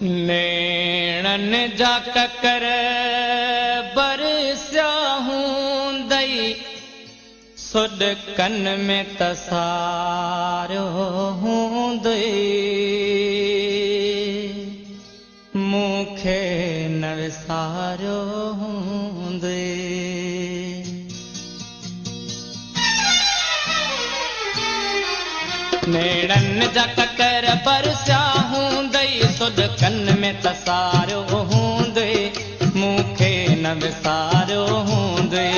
नेणन जा ककर बरसिया हूंदई सुॾकन में तसारो हूंदई मूंखे न विसारियो हूंदई नेणन जा ककर बरसिया हूंदई सुॾकन में तसारियो हूंदई मूंखे न विसारियो हूंदई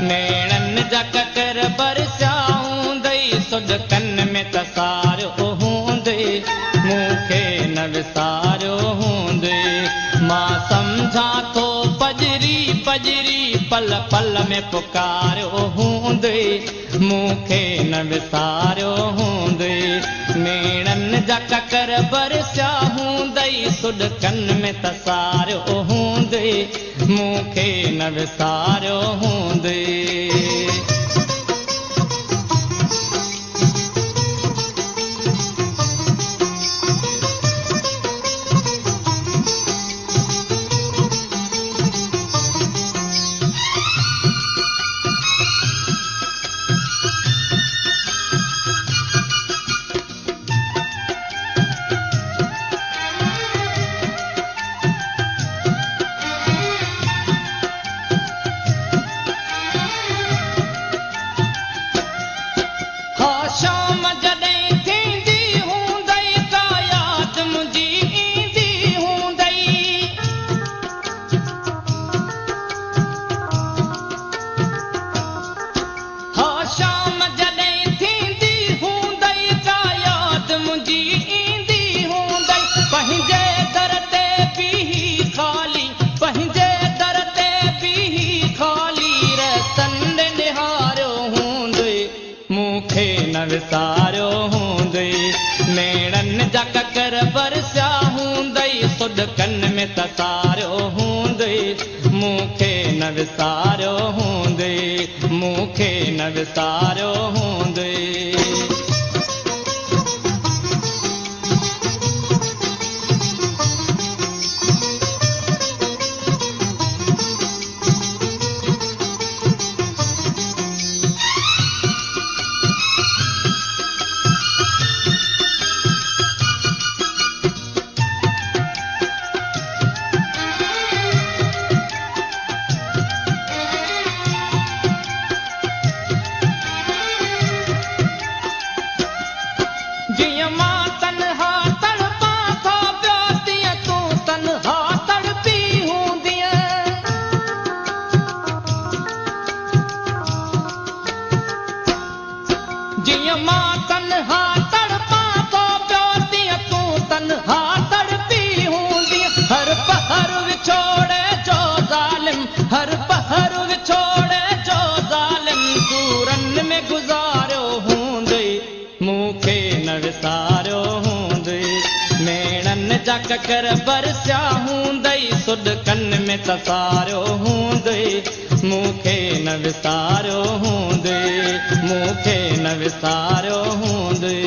नेणन जा ककर बरसिया हूंदई सुॾकन में तसारियो हूंदई मूंखे न विसारियो हूंदई मां सम्झां थो पजरी पजरी पल पल में पुकारियो हूंदई मूंखे न विसारियो हूंदई नेणन जा ककर बरसिया हूंदई सुॾकन में तसारियो हूंदई मूंखे न विसारियो हूंदई शाम जॾहिं थींदी हूंदई का यादि मुंहिंजी ईंदी हूंदई हा शाम जॾहिं थींदी हूंदई का यादि मुंहिंजी ईंदी हूंदई पंहिंजे दर ते बीही ख़ाली पंहिंजे दर ते बीही ख़ाली रतन निहारियो हूंदई मूंखे न विसारियो हूंदई नेणन जा ककर बरसिया हूंदई सुॾकन में तसारियो हूंदई मूंखे न विसारियो हूंदई मूंखे न विसारियो हूंदई जीअं मां तन्हा तड़पां थो पियो तीअं तूं तन्हा तड़पी हूंदीअ जीअं मां तन्हा तड़पां थो पियो तीअं तूं तन्हा तड़पी हूंदीअ हर पहर विछोड़े जो ज़ालिम हर पहर विछोड़े जो ज़ालिम सूरन में गुज़ारियो हूंदई मूंखे न विसारियो हूंदई नेणन जा ककर बरसिया हूंदई सुॾकन में तसारियो हूंदई मूंखे न विसारियो हूंदई मूंखे न विसारियो हूंदई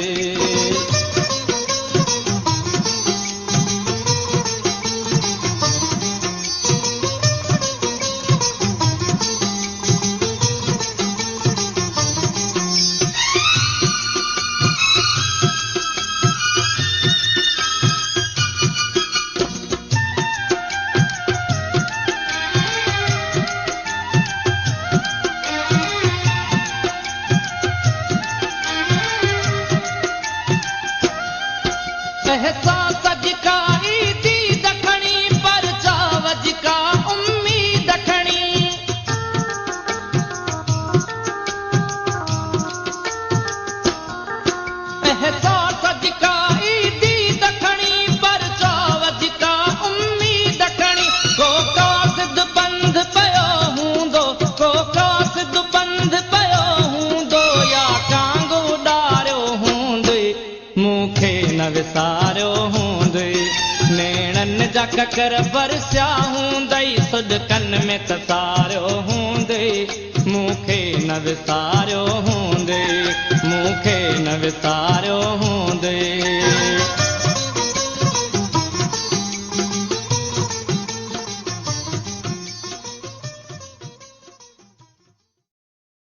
एहसास जिका ईदी दखणी पर चाव जिका उम्मीद खणी एहसास जिका ईदी दखणी पर चाव जिका उम्मीद खणी को कासिद बंद पियो हूंदो को कासिद बंद पियो हूंदो या टांग उॾारियो हूंदई मूंखे न विसारियो हूंदई नेणन जा ककर बरसिया हूंदई सुॾकन में तसारियो हूंदई मूंखे न विसारियो हूंदई मूंखे न विसारियो